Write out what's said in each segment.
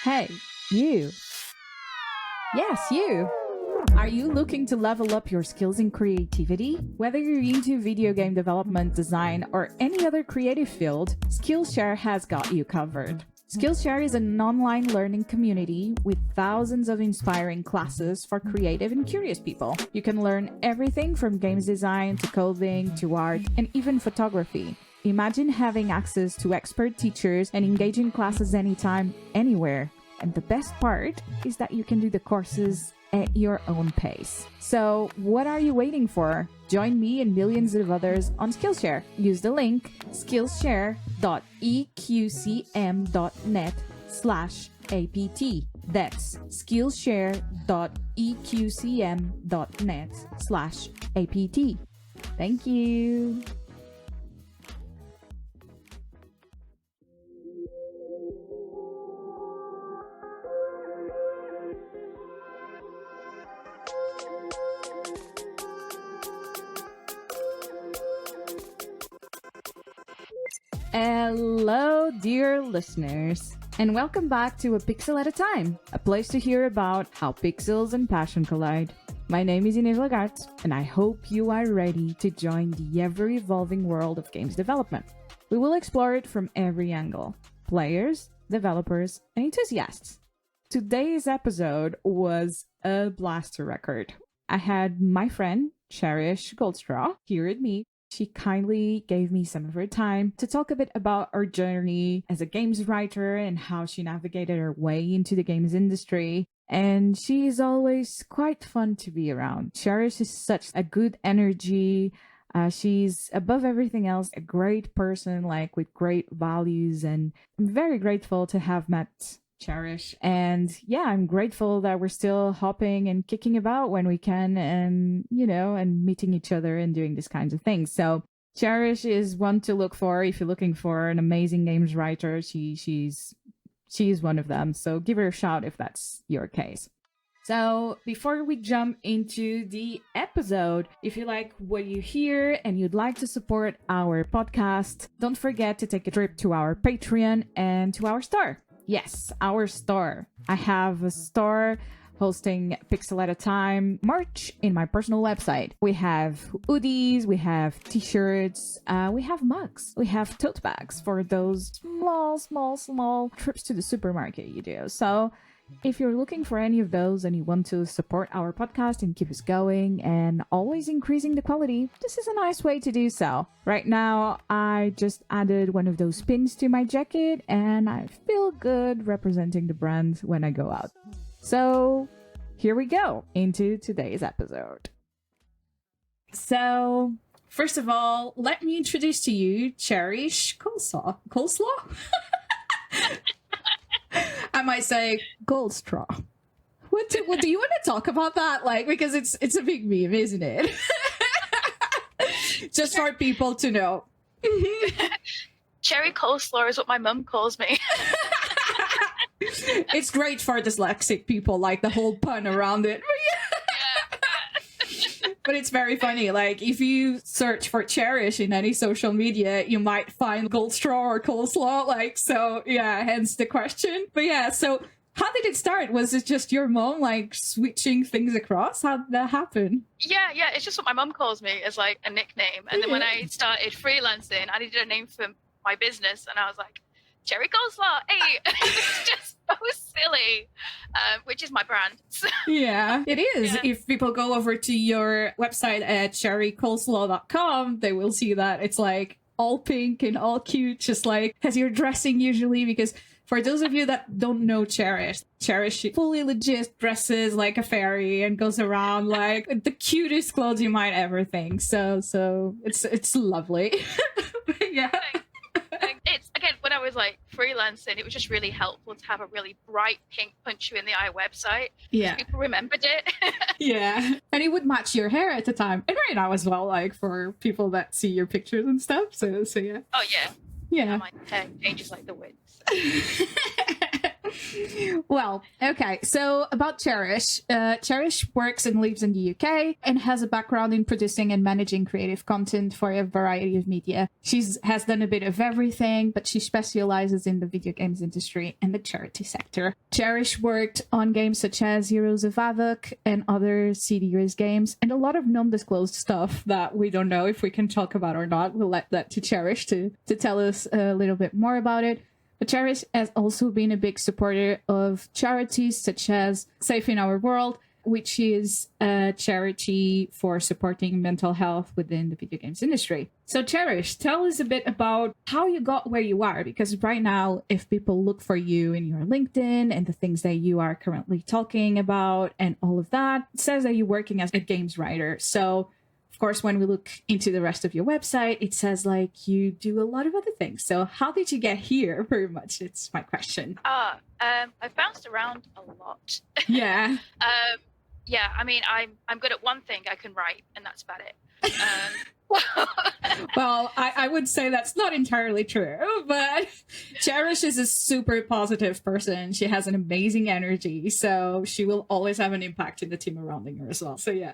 Hey, you. Yes, you. Are you looking to level up your skills in creativity? Whether you're into video game development, design, or any other creative field, Skillshare has got you covered. Skillshare is an online learning community with thousands of inspiring classes for creative and curious people. You can learn everything from games design to coding to art and even photography. Imagine having access to expert teachers and engaging classes anytime, anywhere. And the best part is that you can do the courses at your own pace. So what are you waiting for? Join me and millions of others on Skillshare. Use the link skillshare.eqcm.net/apt. That's skillshare.eqcm.net/apt. Thank you. Hello, dear listeners, and welcome back to A Pixel at a Time, a place to hear about how pixels and passion collide. My name is Inês Lagarto, and I hope you are ready to join the ever-evolving world of games development. We will explore it from every angle: players, developers, and enthusiasts. Today's episode was a blaster record. I had my friend, Cherish Goldstraw, here with me. She kindly gave me some of her time to talk a bit about her journey as a games writer and how she navigated her way into the games industry. And she is always quite fun to be around. Cherish is such a good energy. She's above everything else, a great person, like with great values. And I'm very grateful to have met Cherish. And yeah, I'm grateful that we're still hopping and kicking about when we can and, and meeting each other and doing these kinds of things. So Cherish is one to look for if you're looking for an amazing games writer. She's one of them. So give her a shout if that's your case. So before we jump into the episode, if you like what you hear and you'd like to support our podcast, don't forget to take a trip to our Patreon and to our store. Yes, our store. I have a store hosting Pixel at a Time merch in my personal website. We have hoodies, we have t-shirts, we have mugs, we have tote bags for those small trips to the supermarket you do. So if you're looking for any of those and you want to support our podcast and keep us going and always increasing the quality, this is a nice way to do so. Right now, I just added one of those pins to my jacket and I feel good representing the brand when I go out. So here we go into today's episode. So first of all, let me introduce to you Cherish Coleslaw. Coleslaw? I might say Goldstraw. What do you want to talk about that? Like, because it's a big meme, isn't it? Just for people to know. Cherry coleslaw is what my mum calls me. It's great for dyslexic people, like the whole pun around it. But it's very funny. Like, if you search for Cherish in any social media, you might find Goldstraw or coleslaw. Like, so yeah, hence the question. But yeah, so how did it start? Was it just your mom, like, switching things across? How did that happen? Yeah, it's just what my mum calls me as, like, a nickname. And then when I started freelancing, I needed a name for my business. And I was like, Cherry Coleslaw, hey! It's just so silly, which is my brand. Yeah, it is. Yeah. If people go over to your website at cherrycoleslaw.com, they will see that it's like all pink and all cute, just like as you're dressing usually. Because for those of you that don't know Cherish fully legit dresses like a fairy and goes around like the cutest clothes you might ever think. So it's lovely. Yeah. It's, again, when I was like freelancing, it was just really helpful to have a really bright pink punch you in the eye website. Yeah. People remembered it. Yeah. And it would match your hair at the time. And right now as well, like for people that see your pictures and stuff. So yeah. Oh yeah. Yeah. My hair changes like the wind. So. Well, okay. So about Cherish. Cherish works and lives in the UK and has a background in producing and managing creative content for a variety of media. She has done a bit of everything, but she specializes in the video games industry and the charity sector. Cherish worked on games such as Heroes of Havoc and other serious games, and a lot of non-disclosed stuff that we don't know if we can talk about or not. We'll let that to Cherish to tell us a little bit more about it. But Cherish has also been a big supporter of charities such as Safe in Our World, which is a charity for supporting mental health within the video games industry. So Cherish, tell us a bit about how you got where you are, because right now, if people look for you in your LinkedIn and the things that you are currently talking about and all of that, it says that you're working as a games writer. So of course, when we look into the rest of your website, it says like you do a lot of other things. So how did you get here? Very much, it's my question. I've bounced around a lot. Yeah. Yeah, I mean, I'm good at one thing. I can write, and that's about it. Well, I would say that's not entirely true, but Cherish is a super positive person. She has an amazing energy, so she will always have an impact in the team around her as well. So yeah.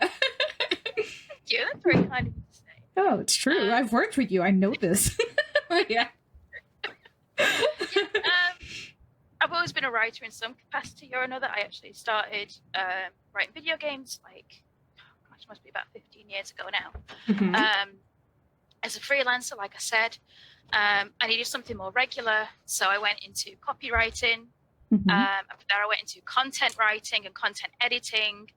Yeah, that's very kind of you to say. Oh, it's true. I've worked with you. I know this. Yeah. I've always been a writer in some capacity or another. I actually started writing video games gosh, it must be about 15 years ago now. Mm-hmm. As a freelancer, like I said, I needed something more regular, so I went into copywriting. Mm-hmm. After that, I went into content writing and content editing,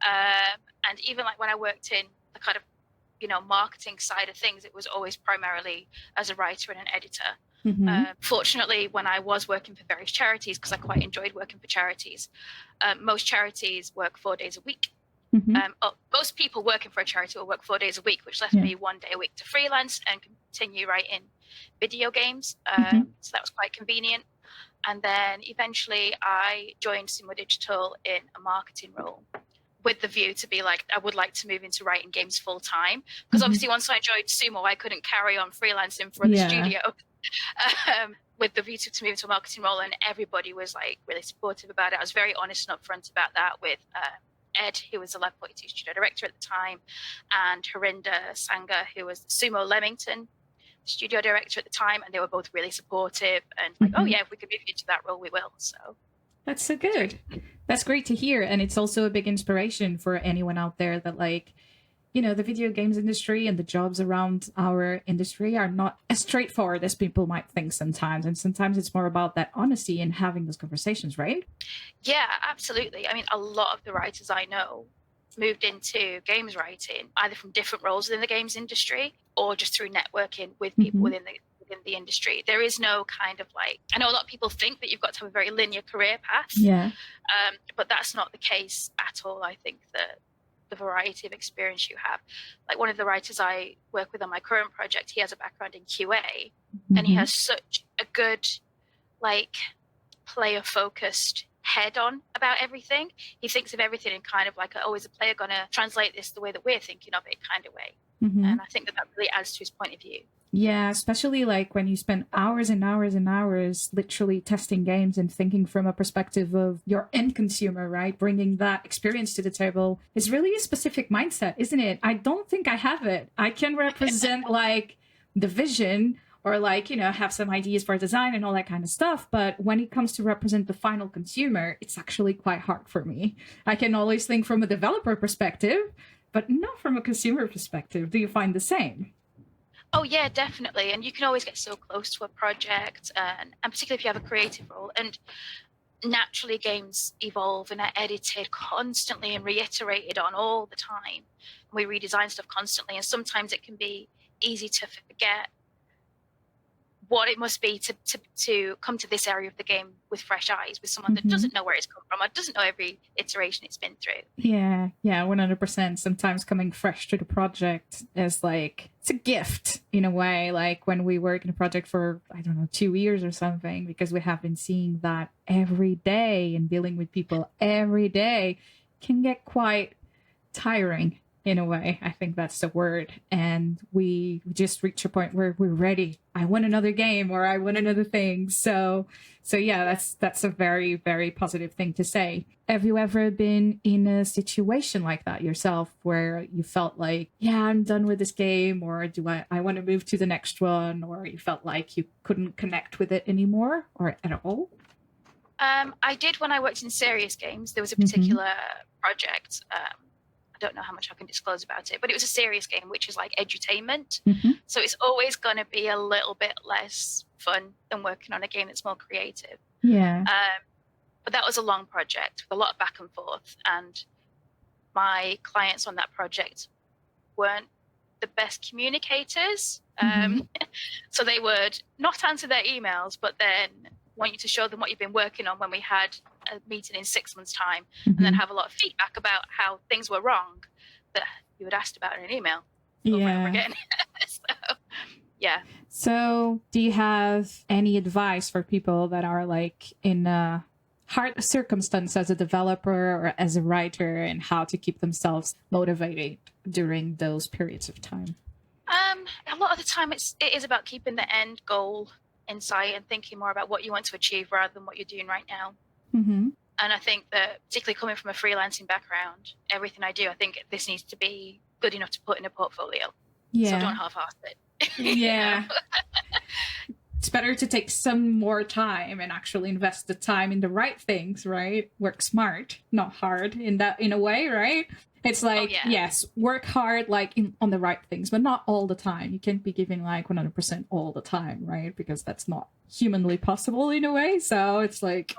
and even like when I worked in the kind of marketing side of things, it was always primarily as a writer and an editor. Mm-hmm. Fortunately, when I was working for various charities, because I quite enjoyed working for charities, most charities work 4 days a week. Mm-hmm. Most people working for a charity will work 4 days a week, which left me 1 day a week to freelance and continue writing video games. So that was quite convenient. And then eventually I joined Sumo Digital in a marketing role with the view to be like, I would like to move into writing games full time. Because obviously once I joined Sumo, I couldn't carry on freelancing for the studio. With the view to move into a marketing role, and everybody was like really supportive about it. I was very honest and upfront about that with Ed, who was the Lab 42 studio director at the time, and Harinder Sangha, who was the Sumo Leamington studio director at the time, and they were both really supportive and like, oh yeah, if we could move you into that role, we will. So that's so good. That's great to hear. And it's also a big inspiration for anyone out there that like, the video games industry and the jobs around our industry are not as straightforward as people might think sometimes. And sometimes it's more about that honesty and having those conversations, right? Yeah, absolutely. I mean, a lot of the writers I know moved into games writing either from different roles within the games industry or just through networking with people within the industry. There is no kind of like, I know a lot of people think that you've got to have a very linear career path. Yeah. But that's not the case at all. I think that the variety of experience you have, like one of the writers I work with on my current project, he has a background in QA and he has such a good like player focused head on about everything. He thinks of everything in kind of like, is a player gonna translate this the way that we're thinking of it kind of way. And I think that really adds to his point of view. Yeah, especially like when you spend hours and hours and hours literally testing games and thinking from a perspective of your end consumer, right? Bringing that experience to the table is really a specific mindset, isn't it? I don't think I have it. I can represent like the vision or like, have some ideas for design and all that kind of stuff. But when it comes to represent the final consumer, it's actually quite hard for me. I can always think from a developer perspective, but not from a consumer perspective. Do you find the same? Oh, yeah, definitely. And you can always get so close to a project, and particularly if you have a creative role. And naturally, games evolve and are edited constantly and reiterated on all the time. We redesign stuff constantly. And sometimes it can be easy to forget what it must be to come to this area of the game with fresh eyes, with someone that doesn't know where it's come from or doesn't know every iteration it's been through. Yeah, 100%. Sometimes coming fresh to the project is like, it's a gift in a way, like when we work in a project for, 2 years or something, because we have been seeing that every day and dealing with people every day can get quite tiring in a way. I think that's the word. And we just reach a point where we're ready. I want another game, or I want another thing. So yeah, that's a very, very positive thing to say. Have you ever been in a situation like that yourself, where you felt like, yeah, I'm done with this game, or do I want to move to the next one, or you felt like you couldn't connect with it anymore or at all? I did when I worked in serious games. There was a particular project. I don't know how much I can disclose about it, but it was a serious game, which is like edutainment. So it's always going to be a little bit less fun than working on a game that's more creative. Yeah. But that was a long project with a lot of back and forth. And my clients on that project weren't the best communicators. So they would not answer their emails, but then want you to show them what you've been working on when we had a meeting in 6 months' time, and then have a lot of feedback about how things were wrong that you had asked about in an email over and over again. So, yeah. So do you have any advice for people that are like in a hard circumstance as a developer or as a writer, and how to keep themselves motivated during those periods of time? A lot of the time it is about keeping the end goal in sight and thinking more about what you want to achieve rather than what you're doing right now. And I think that, particularly coming from a freelancing background, everything I do, I think this needs to be good enough to put in a portfolio. So don't half-ass it. Yeah. It's better to take some more time and actually invest the time in the right things, right? Work smart, not hard in a way, right? It's like, yes, work hard, like on the right things, but not all the time. You can't be giving like 100% all the time, right? Because that's not humanly possible in a way. So it's like,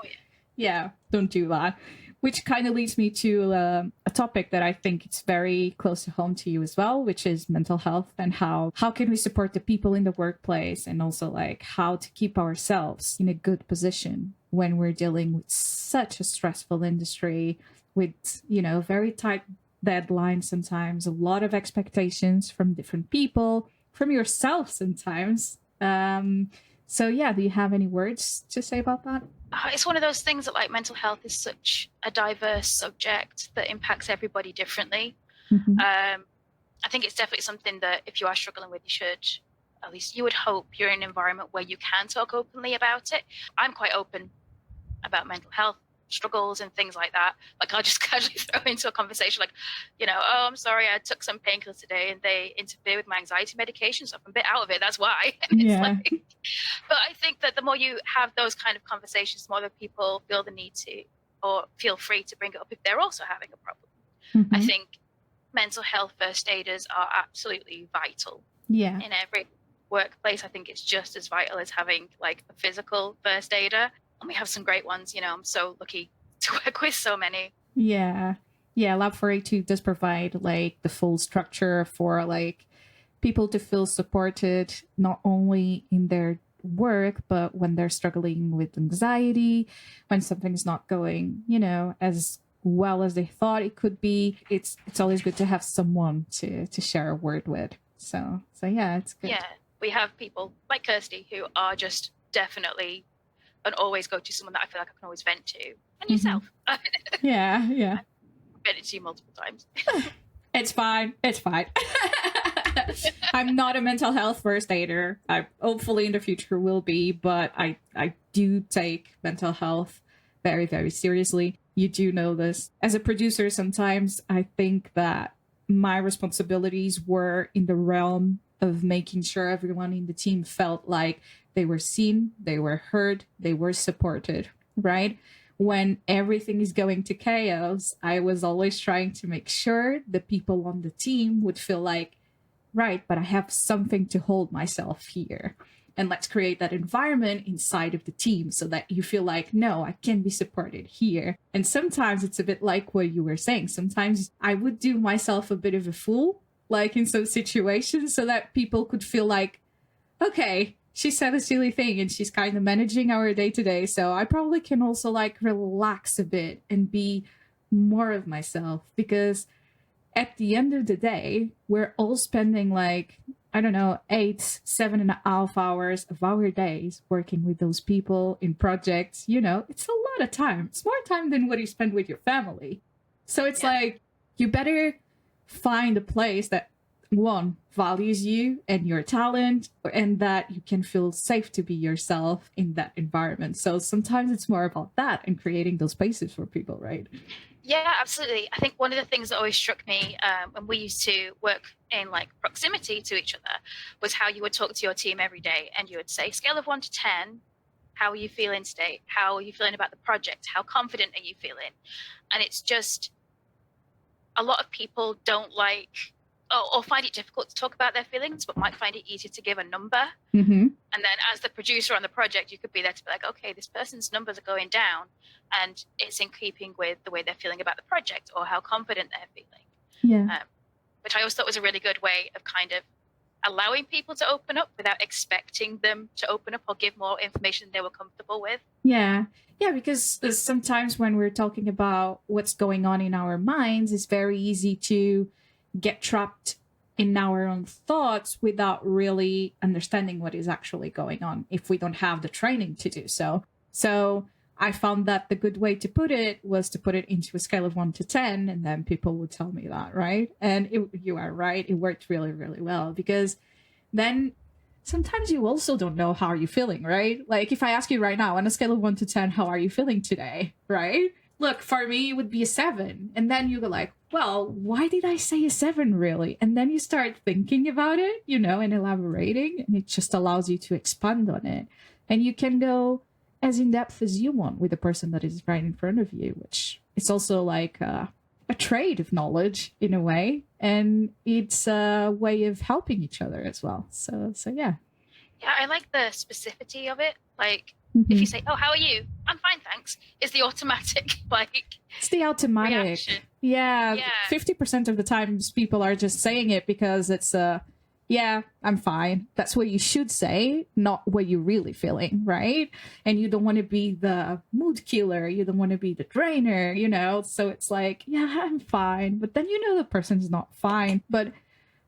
yeah, don't do that. Which kind of leads me to a topic that I think it's very close to home to you as well, which is mental health, and how can we support the people in the workplace, and also like how to keep ourselves in a good position when we're dealing with such a stressful industry with, very tight deadlines sometimes, a lot of expectations from different people, from yourself sometimes. So yeah, do you have any words to say about that? It's one of those things that, like, mental health is such a diverse subject that impacts everybody differently. I think it's definitely something that if you are struggling with, you should, at least you would hope you're in an environment where you can talk openly about it. I'm quite open about mental health struggles and things like that. Like, I'll just casually throw into a conversation like, oh, I'm sorry, I took some painkillers today and they interfere with my anxiety medication, so I'm a bit out of it, that's why. And it's like, but I think that the more you have those kind of conversations, the more that people feel the need to, or feel free to bring it up if they're also having a problem. I think mental health first aiders are absolutely vital in every workplace. I think it's just as vital as having like a physical first aider. And we have some great ones, I'm so lucky to work with so many. Yeah, Lab482 does provide like the full structure for like people to feel supported, not only in their work, but when they're struggling with anxiety, when something's not going, as well as they thought it could be. It's always good to have someone to share a word with. So yeah, it's good. Yeah, we have people like Kirsty who are just definitely and always go to someone that I feel like I can always vent to. And yourself. Yeah. I've vented to you multiple times. It's fine. I'm not a mental health first aider. I hopefully in the future will be, but I do take mental health very, very seriously. You do know this. As a producer, sometimes I think that my responsibilities were in the realm of making sure everyone in the team felt like they were seen, they were heard, they were supported, right? When everything is going to chaos, I was always trying to make sure the people on the team would feel like, right, but I have something to hold myself here. And let's create that environment inside of the team so that you feel like, no, I can be supported here. And sometimes it's a bit like what you were saying. Sometimes I would do myself a bit of a fool, like in some situations, so that people could feel like, okay, she said a silly thing and she's kind of managing our day-to-day. So I probably can also like relax a bit and be more of myself, because at the end of the day, we're all spending like, I don't know, 7.5 hours of our days working with those people in projects. It's a lot of time. It's more time than what you spend with your family. So it's like, you better find a place that, one, values you and your talent, and that you can feel safe to be yourself in that environment. So sometimes it's more about that and creating those spaces for people, right? Yeah, absolutely. I think one of the things that always struck me when we used to work in like proximity to each other was how you would talk to your team every day and you would say, scale of 1 to 10, how are you feeling today? How are you feeling about the project? How confident are you feeling? And it's just a lot of people don't like or find it difficult to talk about their feelings, but might find it easier to give a number. Mm-hmm. And then as the producer on the project, you could be there to be like, okay, this person's numbers are going down and it's in keeping with the way they're feeling about the project or how confident they're feeling. Yeah. Which I always thought was a really good way of kind of allowing people to open up without expecting them to open up or give more information than they were comfortable with. Yeah. Yeah, because sometimes when we're talking about what's going on in our minds, it's very easy to get trapped in our own thoughts without really understanding what is actually going on if we don't have the training to do so. So I found that the good way to put it was to put it into a scale of 1 to 10, and then people would tell me that, right? And you are right. It worked really, really well, because then sometimes you also don't know how are you feeling, right? Like if I ask you right now on a scale of 1 to 10, how are you feeling today, right? Look, for me, it would be a 7. And then you go like, well, why did I say a 7 really? And then you start thinking about it, and elaborating, and it just allows you to expand on it. And you can go as in depth as you want with the person that is right in front of you, which is also like a trade of knowledge in a way. And it's a way of helping each other as well. So yeah. Yeah, I like the specificity of it. Like, if you say, oh, how are you? I'm fine, thanks. Is the automatic, it's the automatic reaction. Yeah. 50% of the times people are just saying it because it's yeah, I'm fine. That's what you should say, not what you're really feeling, right? And you don't want to be the mood killer. You don't want to be the drainer, So it's like, yeah, I'm fine. But then the person's not fine. But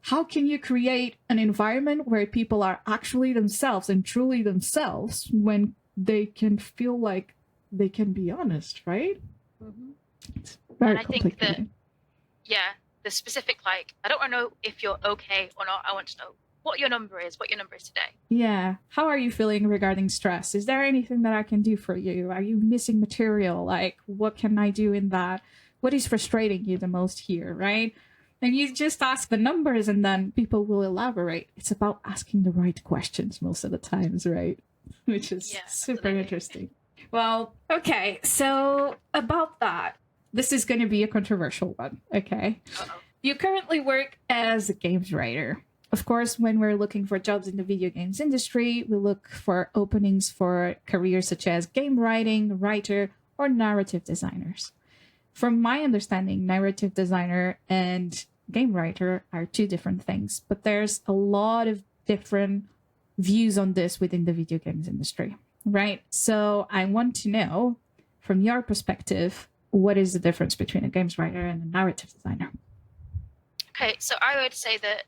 how can you create an environment where people are actually themselves and truly themselves when they can feel like they can be honest, right? Mm-hmm. It's very and I think that, complicated. The specific, I don't want to know if you're okay or not. I want to know what your number is today. Yeah. How are you feeling regarding stress? Is there anything that I can do for you? Are you missing material? Like, what can I do in that? What is frustrating you the most here, right? And you just ask the numbers and then people will elaborate. It's about asking the right questions most of the times, right? Which is super interesting. Well, okay. So about that, this is going to be a controversial one, okay? Uh-oh. You currently work as a games writer. Of course, when we're looking for jobs in the video games industry, we look for openings for careers such as game writing, writer, or narrative designers. From my understanding, narrative designer and game writer are two different things, but there's a lot of different views on this within the video games industry, right? So I want to know, from your perspective, what is the difference between a games writer and a narrative designer? Okay, so I would say that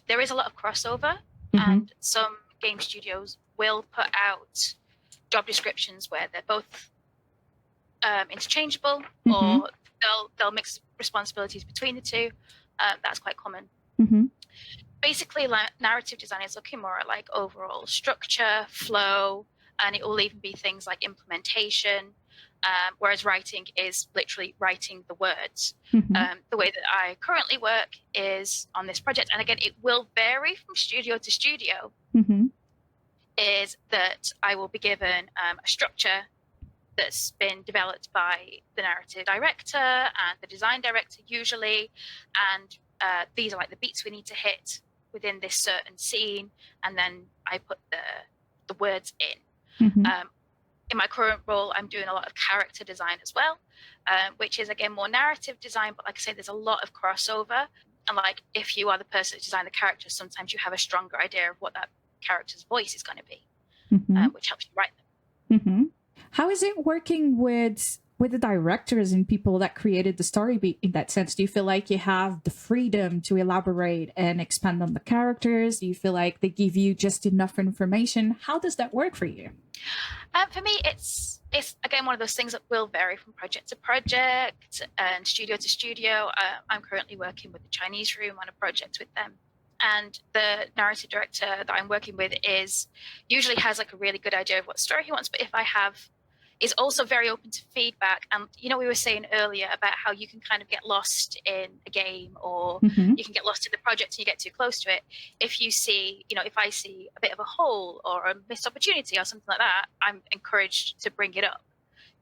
there is a lot of crossover, and some game studios will put out job descriptions where they're both interchangeable, or they'll mix responsibilities between the two. That's quite common. Basically, narrative design is looking more at like overall structure, flow, and it will even be things like implementation. Whereas writing is literally writing the words. The way that I currently work is on this project, and again, it will vary from studio to studio, is that I will be given a structure that's been developed by the narrative director and the design director usually, and these are like the beats we need to hit within this certain scene, and then I put the words in. In my current role, I'm doing a lot of character design as well, which is, again, more narrative design. But like I say, there's a lot of crossover. And like, if you are the person that designed the character, sometimes you have a stronger idea of what that character's voice is going to be, which helps you write them. How is it working with with the directors and people that created the story beat in that sense? Do you feel like you have the freedom to elaborate and expand on the characters? Do you feel like they give you just enough information? How does that work for you? For me, it's again one of those things that will vary from project to project and studio to studio. I'm currently working with the Chinese Room on a project with them, and the narrative director that I'm working with usually has like a really good idea of what story he wants. But if I have, is also very open to feedback. And we were saying earlier about how you can kind of get lost in a game, or you can get lost in the project and you get too close to it. If you see, if I see a bit of a hole or a missed opportunity or something like that, I'm encouraged to bring it up.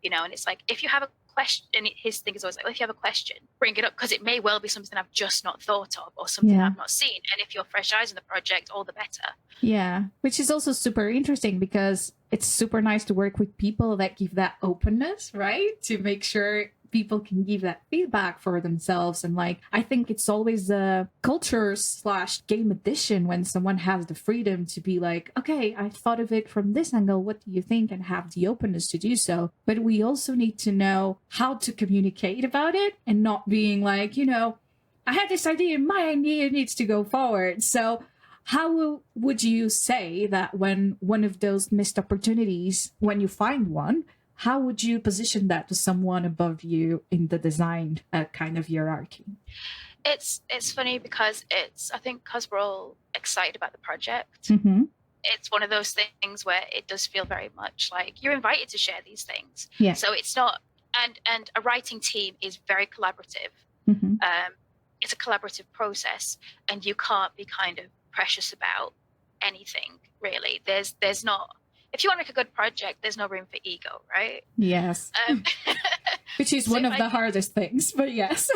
And it's like, if you have a question, and his thing is always like, well, if you have a question, bring it up, because it may well be something I've just not thought of, or something I've not seen. And if you're fresh eyes in the project, all the better. Yeah, which is also super interesting, because it's super nice to work with people that give that openness, right? To make sure people can give that feedback for themselves. And like, I think it's always a culture/game addition when someone has the freedom to be like, okay, I thought of it from this angle. What do you think? And have the openness to do so. But we also need to know how to communicate about it, and not being like, I had this idea, my idea needs to go forward. So how would you say that when one of those missed opportunities, when you find one, how would you position that to someone above you in the design kind of hierarchy? It's funny because I think because we're all excited about the project, it's one of those things where it does feel very much like you're invited to share these things. Yeah. So it's not, and a writing team is very collaborative. It's a collaborative process, and you can't be kind of precious about anything, really. There's not, if you want to make a good project, there's no room for ego, right? Yes. Which is one of the hardest things, but yes.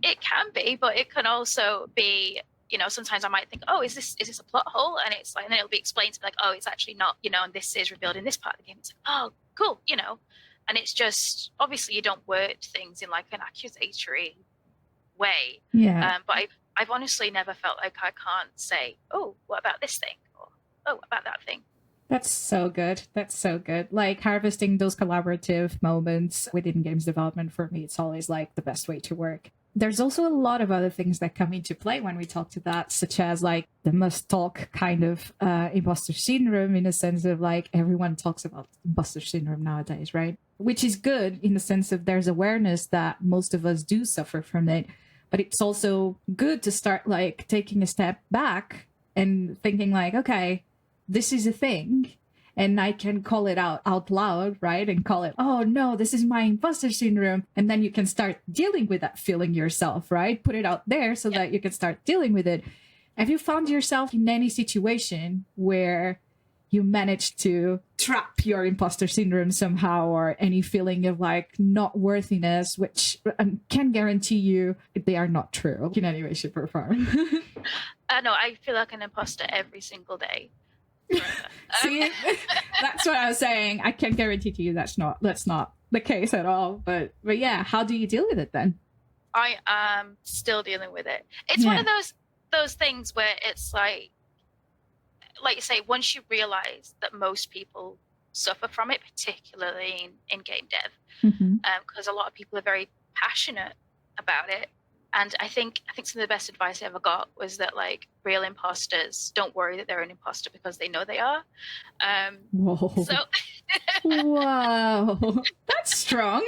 It can be, but it can also be, sometimes I might think, oh, is this a plot hole? And it's like, and then it'll be explained to me like, oh, it's actually not, and this is revealed in this part of the game. It's like, oh, cool, and it's just, obviously you don't word things in like an accusatory way. Yeah. But I've honestly never felt like I can't say, oh, what about this thing? Or, oh, what about that thing? That's so good. That's so good. Like harvesting those collaborative moments within games development, for me, it's always like the best way to work. There's also a lot of other things that come into play when we talk to that, such as like the must talk kind of imposter syndrome, in a sense of like everyone talks about imposter syndrome nowadays, right? Which is good in the sense of there's awareness that most of us do suffer from it. But it's also good to start like taking a step back and thinking like, okay, this is a thing, and I can call it out loud, right? And call it, oh no, this is my imposter syndrome. And then you can start dealing with that feeling yourself, right? Put it out there so that you can start dealing with it. Have you found yourself in any situation where you managed to trap your imposter syndrome somehow, or any feeling of like not worthiness, which I can guarantee you they are not true in any way, shape, or form? No, I feel like an imposter every single day. See, that's what I was saying. I can guarantee to you that's not the case at all. But yeah, how do you deal with it then? I am still dealing with it. It's one of those things where it's like you say, once you realize that most people suffer from it, particularly in game dev, because a lot of people are very passionate about it. And I think some of the best advice I ever got was that like real imposters don't worry that they're an imposter, because they know they are. Whoa. So wow, that's strong.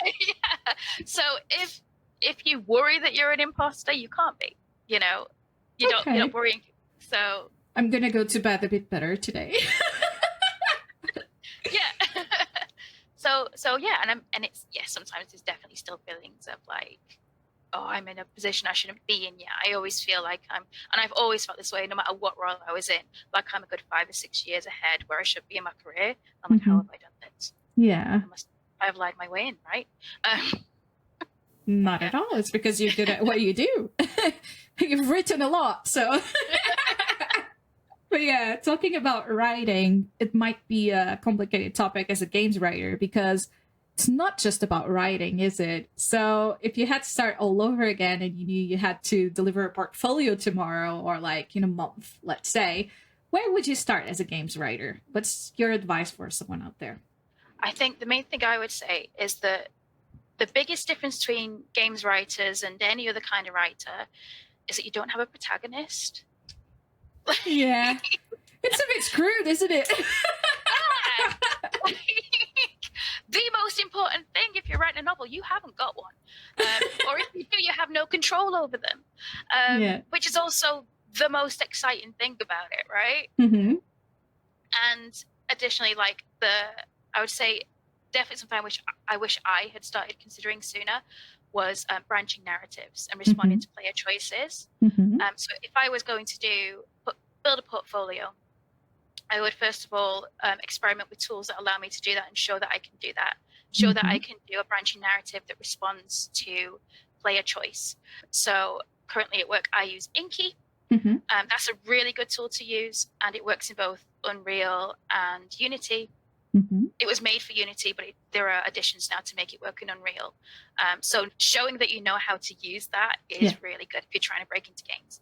Yeah. So if you worry that you're an imposter, you can't be. You're not worrying. So I'm gonna go to bed a bit better today. Yeah. So yeah, and it's sometimes there's definitely still feelings of like, oh, I'm in a position I shouldn't be in yet. I always feel like and I've always felt this way no matter what role I was in. Like I'm a good 5 or 6 years ahead where I should be in my career. I'm like, how have I done this? Yeah. I've lied my way in, right? Not at all. It's because you're good at what you do. You've written a lot, so. But yeah, talking about writing, it might be a complicated topic as a games writer, because it's not just about writing, is it? So if you had to start all over again and you knew you had to deliver a portfolio tomorrow, or like in a month, let's say, where would you start as a games writer? What's your advice for someone out there? I think the main thing I would say is that the biggest difference between games writers and any other kind of writer is that you don't have a protagonist. Yeah. It's a bit screwed, isn't it? Yeah. The most important thing if you're writing a novel, you haven't got one. Or if you do, you have no control over them. Which is also the most exciting thing about it, right? Mm-hmm. And additionally, like I would say definitely something I wish I had started considering sooner was branching narratives and responding to player choices. So if I was going to build a portfolio, I would first of all experiment with tools that allow me to do that and show that I can do that. Show that I can do a branching narrative that responds to player choice. So currently at work, I use Inky. That's a really good tool to use, and it works in both Unreal and Unity. It was made for Unity, but there are additions now to make it work in Unreal. So showing that you know how to use that is really good if you're trying to break into games.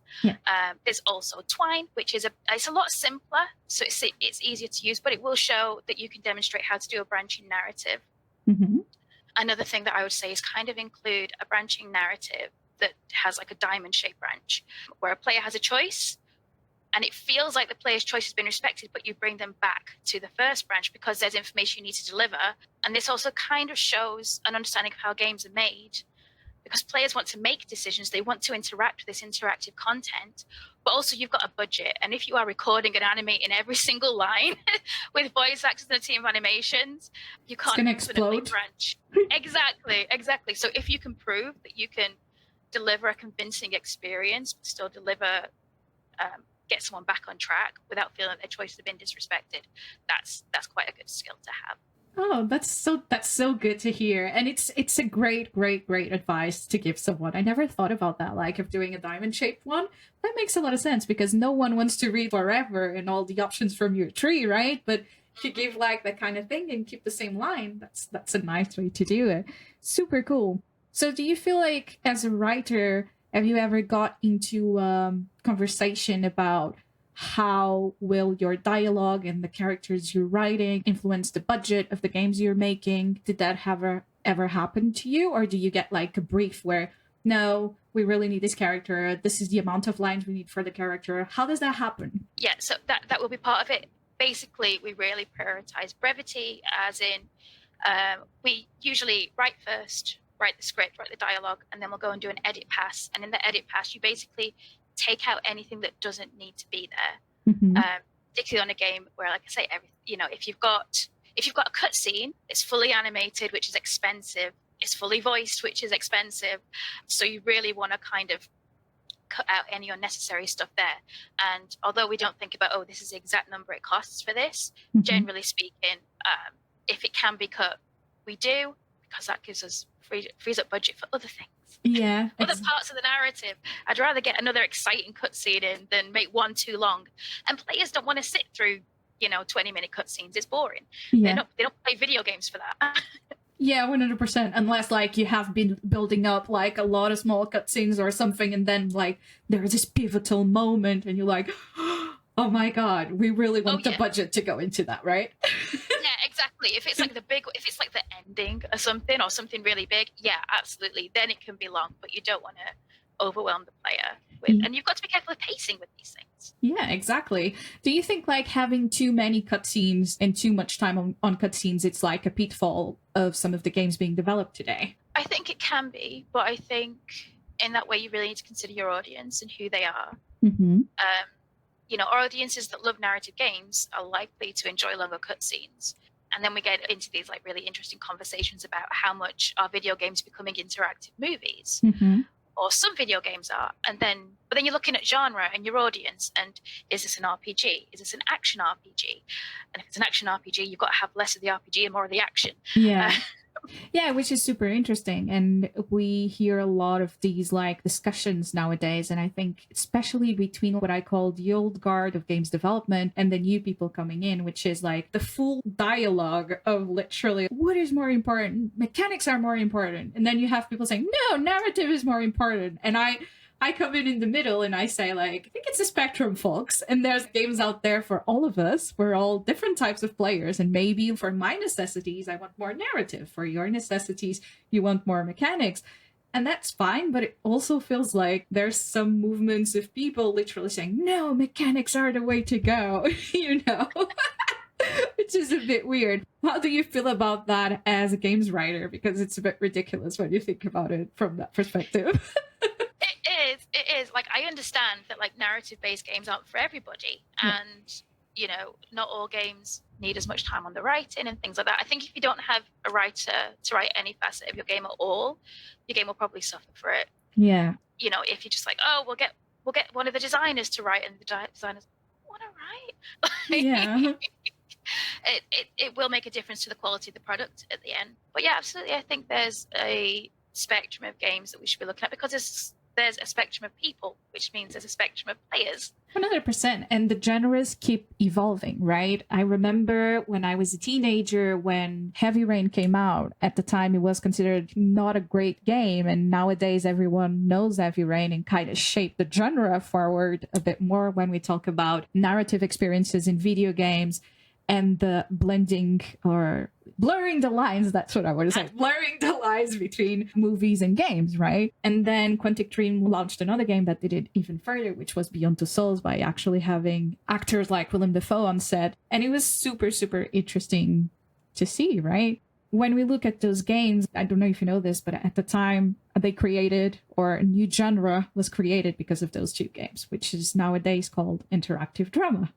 There's also Twine, which is it's a lot simpler, so it's easier to use, but it will show that you can demonstrate how to do a branching narrative. Another thing that I would say is kind of include a branching narrative that has like a diamond-shaped branch, where a player has a choice, and it feels like the player's choice has been respected, but you bring them back to the first branch because there's information you need to deliver. And this also kind of shows an understanding of how games are made, because players want to make decisions. They want to interact with this interactive content, but also you've got a budget. And if you are recording and animating every single line with voice actors and a team of animations, you can't infinitely branch. Exactly. So if you can prove that you can deliver a convincing experience, but still deliver, get someone back on track without feeling that their choices have been disrespected, that's quite a good skill to have. Oh, that's so good to hear. And it's a great advice to give someone. I never thought about that, like of doing a diamond-shaped one. That makes a lot of sense because no one wants to read forever and all the options from your tree, right? But if you give like that kind of thing and keep the same line, that's a nice way to do it. Super cool. So do you feel like as a writer, have you ever got into conversation about how will your dialogue and the characters you're writing influence the budget of the games you're making? Did that ever happen to you? Or do you get like a brief where, no, we really need this character, this is the amount of lines we need for the character? How does that happen? Yeah, so that will be part of it. Basically, we really prioritize brevity, as in we usually write first, write the script, write the dialogue, and then we'll go and do an edit pass. And in the edit pass, you basically take out anything that doesn't need to be there. Particularly on a game where, like I say, if you've got a cutscene, it's fully animated, which is expensive. It's fully voiced, which is expensive. So you really want to kind of cut out any unnecessary stuff there. And although we don't think about, this is the exact number it costs for this, generally speaking, if it can be cut, we do, because that gives us frees up budget for other things. Yeah. Other parts of the narrative. I'd rather get another exciting cutscene in than make one too long. And players don't want to sit through, 20-minute cutscenes. It's boring. Yeah. They don't play video games for that. Yeah, 100%. Unless like you have been building up like a lot of small cutscenes or something, and then like there's this pivotal moment, and you're like, oh my god, we really want the budget to go into that, right? Yeah, exactly. If it's like if it's like the ending or something really big, yeah, absolutely. Then it can be long, but you don't want to overwhelm the player with, and you've got to be careful of pacing with these things. Yeah, exactly. Do you think like having too many cutscenes and too much time on cutscenes, it's like a pitfall of some of the games being developed today? I think it can be, but I think in that way you really need to consider your audience and who they are. Our audiences that love narrative games are likely to enjoy longer cutscenes. And then we get into these like really interesting conversations about how much are video games becoming interactive movies, or some video games are. But then you're looking at genre and your audience, and is this an RPG? Is this an action RPG? And if it's an action RPG, you've got to have less of the RPG and more of the action. Yeah. Yeah, which is super interesting. And we hear a lot of these like discussions nowadays. And I think especially between what I call the old guard of games development and the new people coming in, which is like the full dialogue of literally what is more important? Mechanics are more important. And then you have people saying, no, narrative is more important. And I I come in the middle and I say, like, I think it's a spectrum, folks. And there's games out there for all of us. We're all different types of players. And maybe for my necessities, I want more narrative. For your necessities, you want more mechanics. And that's fine, but it also feels like there's some movements of people literally saying, no, mechanics are the way to go, you know? Which is a bit weird. How do you feel about that as a games writer? Because it's a bit ridiculous when you think about it from that perspective. It is. Like, I understand that, like, narrative-based games aren't for everybody. Yeah. And, you know, not all games need as much time on the writing and things like that. I think if you don't have a writer to write any facet of your game at all, your game will probably suffer for it. Yeah. You know, if you're just like, oh, we'll get one of the designers to write, and the designers want to write. Yeah. It will make a difference to the quality of the product at the end. But yeah, absolutely. I think there's a spectrum of games that we should be looking at, because there's a spectrum of people, which means there's a spectrum of players. 100%. And the genres keep evolving, right? I remember when I was a teenager, when Heavy Rain came out, at the time it was considered not a great game. And nowadays everyone knows Heavy Rain and kind of shaped the genre forward a bit more when we talk about narrative experiences in video games and the blending or blurring the lines. That's what I want to say. Blurring the lines between movies and games, right? And then Quantic Dream launched another game that did it even further, which was Beyond Two Souls, by actually having actors like Willem Dafoe on set. And it was super, super interesting to see, right? When we look at those games, I don't know if you know this, but at the time they created, or a new genre was created because of those two games, which is nowadays called interactive drama.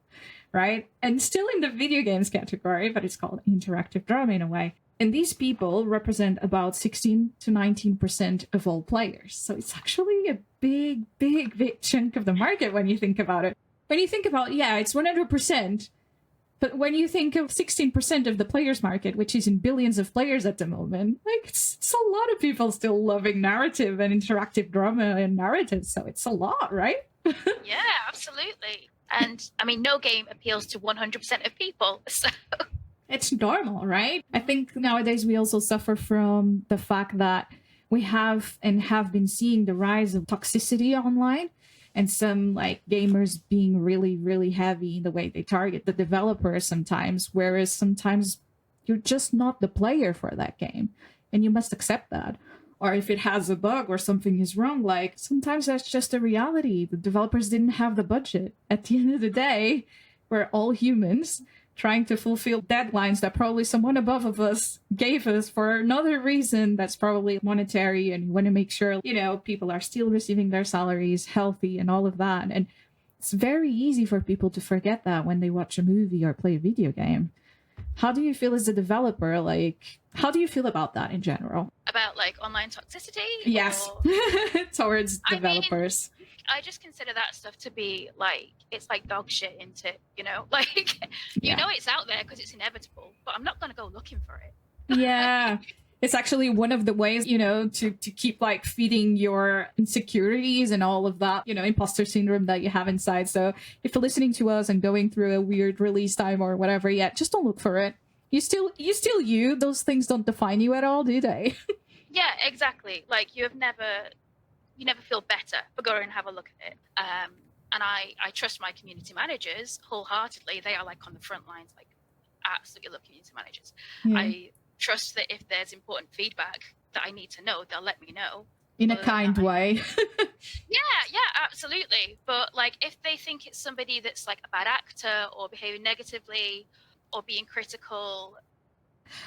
Right? And still in the video games category, but it's called interactive drama in a way. And these people represent about 16 to 19% of all players. So it's actually a big, big, big chunk of the market when you think about it. When you think about, yeah, it's 100%. But when you think of 16% of the players market, which is in billions of players at the moment, like it's a lot of people still loving narrative and interactive drama and narrative. So it's a lot, right? Yeah, absolutely. And I mean, no game appeals to 100% of people. So it's normal, right? I think nowadays we also suffer from the fact that we have been seeing the rise of toxicity online, and some like gamers being really, really heavy in the way they target the developers sometimes, whereas sometimes you're just not the player for that game and you must accept that. Or if it has a bug or something is wrong, like sometimes that's just a reality. The developers didn't have the budget. At the end of the day, we're all humans trying to fulfill deadlines that probably someone above of us gave us for another reason that's probably monetary. And you want to make sure, you know, people are still receiving their salaries, healthy and all of that. And it's very easy for people to forget that when they watch a movie or play a video game. How do you feel as a developer? Like, how do you feel about that in general? About like online toxicity? Yes, towards developers. I mean, I just consider that stuff to be like, it's like dog shit, isn't it? You know, like, you know it's out there because it's inevitable, but I'm not going to go looking for it. Yeah. It's actually one of the ways, you know, to keep like feeding your insecurities and all of that, you know, imposter syndrome that you have inside. So if you're listening to us and going through a weird release time or whatever, yeah, just don't look for it. You still you. Those things don't define you at all, do they? Yeah, exactly. Like you never feel better for going and have a look at it. And I trust my community managers wholeheartedly. They are like on the front lines, like absolutely love community managers. Yeah. I trust that if there's important feedback that I need to know, they'll let me know. In a kind way. Yeah, absolutely. But like if they think it's somebody that's like a bad actor or behaving negatively or being critical.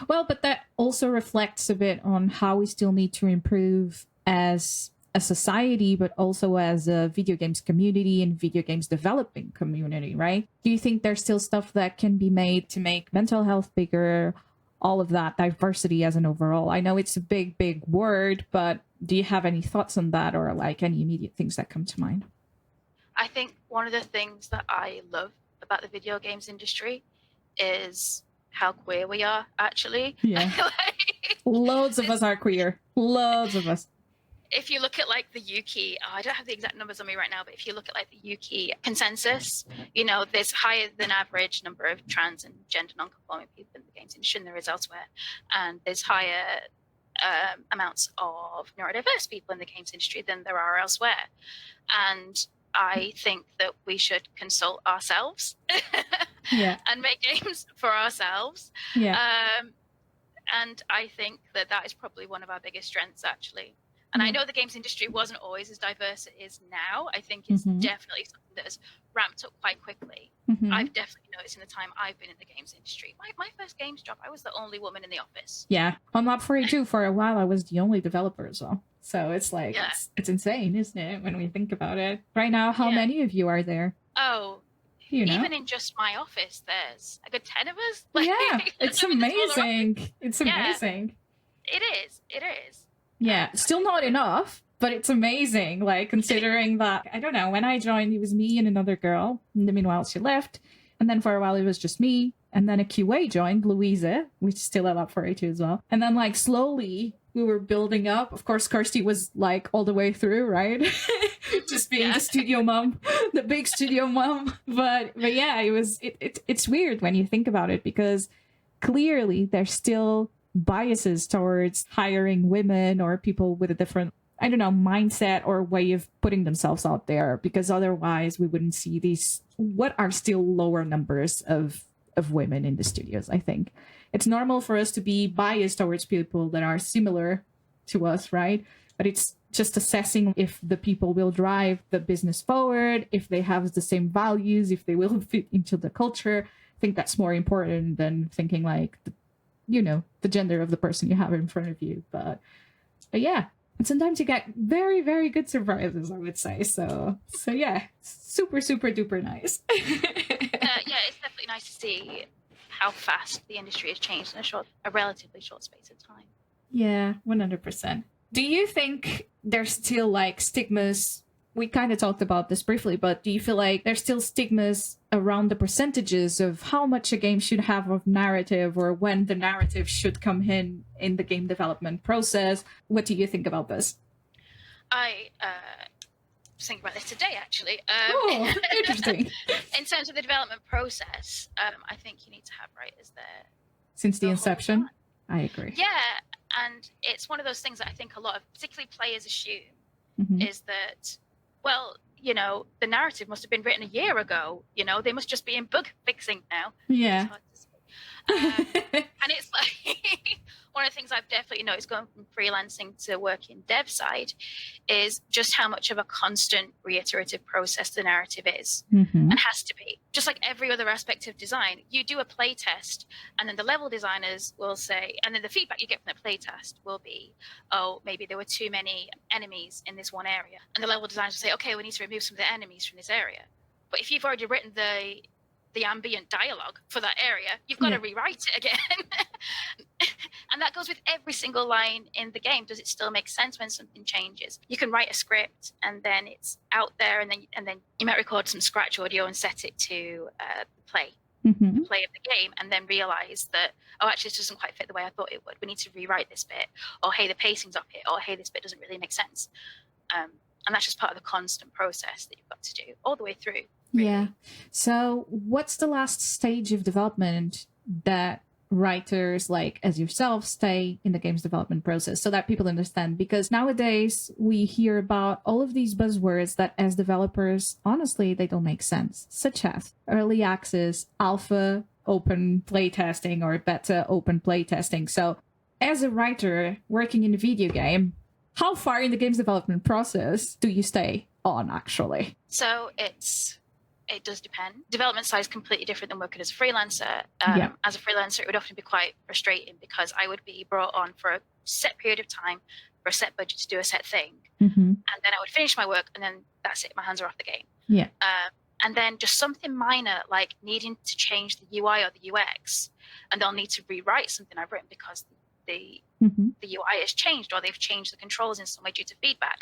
Well, but that also reflects a bit on how we still need to improve as a society, but also as a video games community and video games developing community, right? Do you think there's still stuff that can be made to make mental health bigger? All of that diversity as an overall. I know it's a big, big word, but do you have any thoughts on that or like any immediate things that come to mind? I think one of the things that I love about the video games industry is how queer we are, actually. Yeah. Loads of us are queer. Loads of us. If you look at like the Yuki, I don't have the exact numbers on me right now, but if you look at like the Yuki consensus, you know, there's higher than average number of trans and gender non-conforming people in the games industry than there is elsewhere. And there's higher amounts of neurodiverse people in the games industry than there are elsewhere. And I think that we should consult ourselves and make games for ourselves. And I think that is probably one of our biggest strengths, actually. And I know the games industry wasn't always as diverse as it is now. I think it's definitely something that has ramped up quite quickly. I've definitely noticed in the time I've been in the games industry. My first games job, I was the only woman in the office. Yeah. On Ep.04 for a while, I was the only developer as well. So it's like, it's insane, isn't it, when we think about it? Right now, how many of you are there? Oh, you know? Even in just my office, there's a good 10 of us. It's amazing. It's amazing. It is. Yeah, still not enough, but it's amazing. Like, considering that, I don't know, when I joined, it was me and another girl. In the meanwhile, she left. And then for a while, it was just me. And then a QA joined, Louisa, which is still at Ep.04 as well. And then, like, slowly, we were building up. Of course, Kirsty was, like, all the way through, right? Just being the studio mom, the big studio mom. But yeah, it's weird when you think about it, because clearly there's still biases towards hiring women or people with a different, I don't know, mindset or way of putting themselves out there, because otherwise we wouldn't see these, what are still lower numbers of women in the studios. I think it's normal for us to be biased towards people that are similar to us, right? But it's just assessing if the people will drive the business forward, if they have the same values, if they will fit into the culture. I think that's more important than thinking like, the gender of the person you have in front of you. But yeah, and sometimes you get very, very good surprises, I would say. So yeah, super, super duper nice. Yeah, it's definitely nice to see how fast the industry has changed in a relatively short space of time. Yeah, 100%. Do you think there's still like stigmas? We kind of talked about this briefly, but do you feel like there's still stigmas around the percentages of how much a game should have of narrative, or when the narrative should come in the game development process? What do you think about this? I was thinking about this today, actually. Interesting. In terms of the development process, I think you need to have writers there. Since the inception? I agree. Yeah, and it's one of those things that I think a lot of, particularly players, assume, is that, well, the narrative must have been written a year ago. They must just be in bug fixing now. Yeah. And it's like, one of the things I've definitely noticed going from freelancing to working dev side is just how much of a constant reiterative process the narrative is, and has to be. Just like every other aspect of design, you do a play test, and then the level designers will say, and then the feedback you get from the play test will be, oh, maybe there were too many enemies in this one area. And the level designers will say, okay, we need to remove some of the enemies from this area. But if you've already written the ambient dialogue for that area, you've got to rewrite it again. And that goes with every single line in the game. Does it still make sense when something changes? You can write a script and then it's out there, and then you might record some scratch audio and set it to play of the game, and then realize that, oh, actually this doesn't quite fit the way I thought it would. We need to rewrite this bit. Or hey, the pacing's off here. Or hey, this bit doesn't really make sense. And that's just part of the constant process that you've got to do all the way through. Really. Yeah. So what's the last stage of development that writers like as yourself stay in the games development process, so that people understand? Because nowadays we hear about all of these buzzwords that as developers, honestly, they don't make sense, such as early access, alpha, open playtesting, or beta open playtesting. So as a writer working in a video game, how far in the games development process do you stay on, actually? So it does depend. Development side is completely different than working as a freelancer. As a freelancer, it would often be quite frustrating because I would be brought on for a set period of time, for a set budget to do a set thing. And then I would finish my work, and then that's it. My hands are off the game. Yeah. And then just something minor, like needing to change the UI or the UX, and they'll need to rewrite something I've written because the UI has changed, or they've changed the controls in some way due to feedback.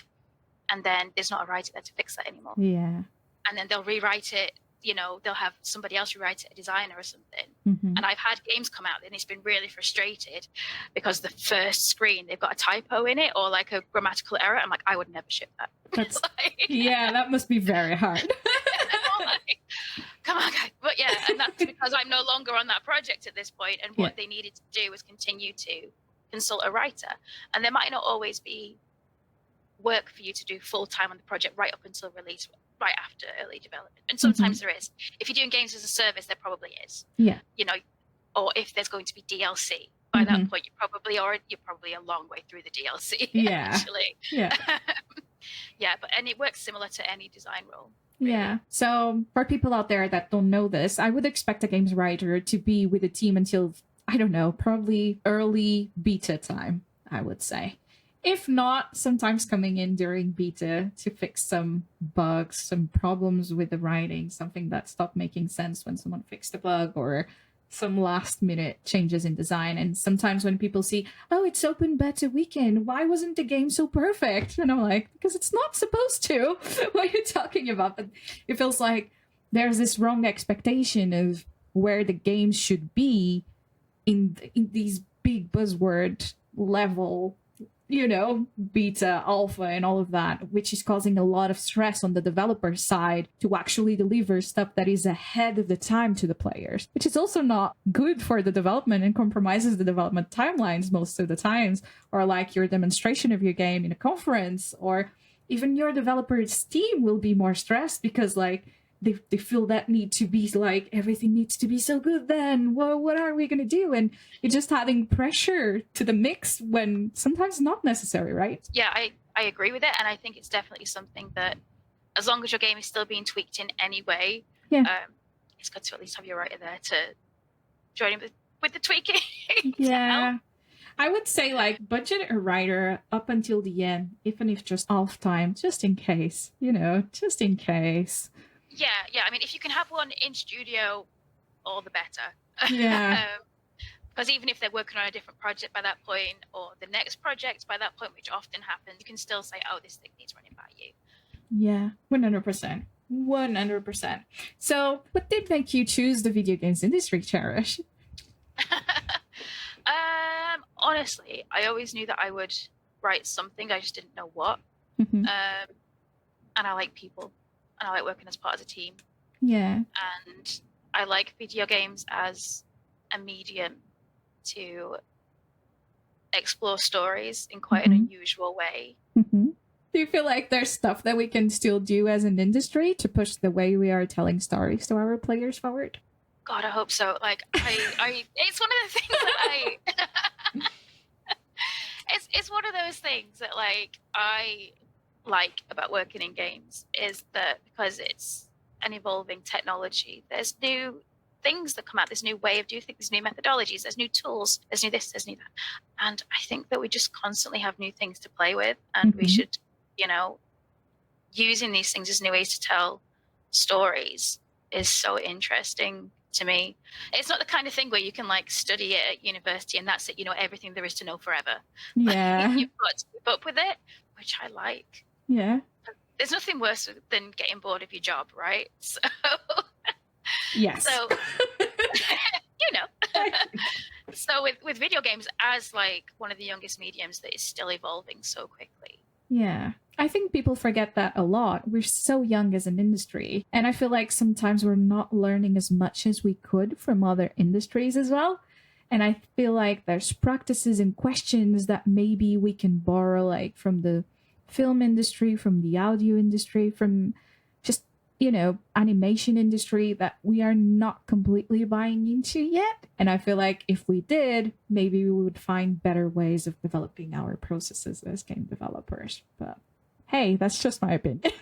And then there's not a writer there to fix that anymore. Yeah. And then they'll rewrite it, they'll have somebody else rewrite it, a designer or something. And I've had games come out and it's been really frustrated because the first screen, they've got a typo in it or like a grammatical error. I'm like, I would never ship that. That's, yeah, that must be very hard. Like, come on, guys. But yeah, and that's because I'm no longer on that project at this point. And what they needed to do was continue to consult a writer, and there might not always be work for you to do full time on the project right up until release, right after early development. And sometimes there is. If you're doing games as a service, there probably is. Yeah. You know, or if there's going to be DLC. By that point, you're probably a long way through the DLC. Yeah. Actually. Yeah. Yeah, and it works similar to any design role. Really. Yeah. So for people out there that don't know this, I would expect a games writer to be with a team until, I don't know, probably early beta time, I would say. If not, sometimes coming in during beta to fix some bugs, some problems with the writing, something that stopped making sense when someone fixed a bug, or some last minute changes in design. And sometimes when people see, oh, it's open beta weekend, why wasn't the game so perfect? And I'm like, because it's not supposed to. What are you talking about? But it feels like there's this wrong expectation of where the game should be in these big buzzword level, you know, beta, alpha, and all of that, which is causing a lot of stress on the developer side to actually deliver stuff that is ahead of the time to the players, which is also not good for the development and compromises the development timelines most of the times, or like your demonstration of your game in a conference, or even your developer's team will be more stressed because like they feel that need to be like, everything needs to be so good then. Well, what are we going to do? And you're just adding pressure to the mix when sometimes not necessary, right? Yeah, I agree with it. And I think it's definitely something that as long as your game is still being tweaked in any way, it's good to at least have your writer there to join in with the tweaking. Yeah. I would say like budget a writer up until the end, even if just off time, just in case, you know, just in case. Yeah. I mean, if you can have one in studio, all the better. Yeah. Because even if they're working on a different project by that point, or the next project by that point, which often happens, you can still say, oh, this thing needs running by you. Yeah, 100%. 100%. So what did make you choose the video games industry, Cherish? Honestly, I always knew that I would write something. I just didn't know what. Mm-hmm. And I like people. And I like working as part of a team. Yeah. And I like video games as a medium to explore stories in quite an unusual way. Mm-hmm. Do you feel like there's stuff that we can still do as an industry to push the way we are telling stories to our players forward? God, I hope so. Like, I it's one of the things that it's one of those things that like I like about working in games is that because it's an evolving technology, there's new things that come out, there's new way of doing things, there's new methodologies, there's new tools, there's new this, there's new that. And I think that we just constantly have new things to play with, and we should, you know, using these things as new ways to tell stories is so interesting to me. It's not the kind of thing where you can like study it at university and that's it, you know everything there is to know forever. Yeah. You've got to keep up with it, which I like. Yeah. There's nothing worse than getting bored of your job, right? So yes. So you know. So with video games as like one of the youngest mediums that is still evolving so quickly. Yeah. I think people forget that a lot. We're so young as an industry. And I feel like sometimes we're not learning as much as we could from other industries as well. And I feel like there's practices and questions that maybe we can borrow like from the film industry, from the audio industry, from just, you know, animation industry that we are not completely buying into yet. And I feel like if we did, maybe we would find better ways of developing our processes as game developers. But hey, that's just my opinion.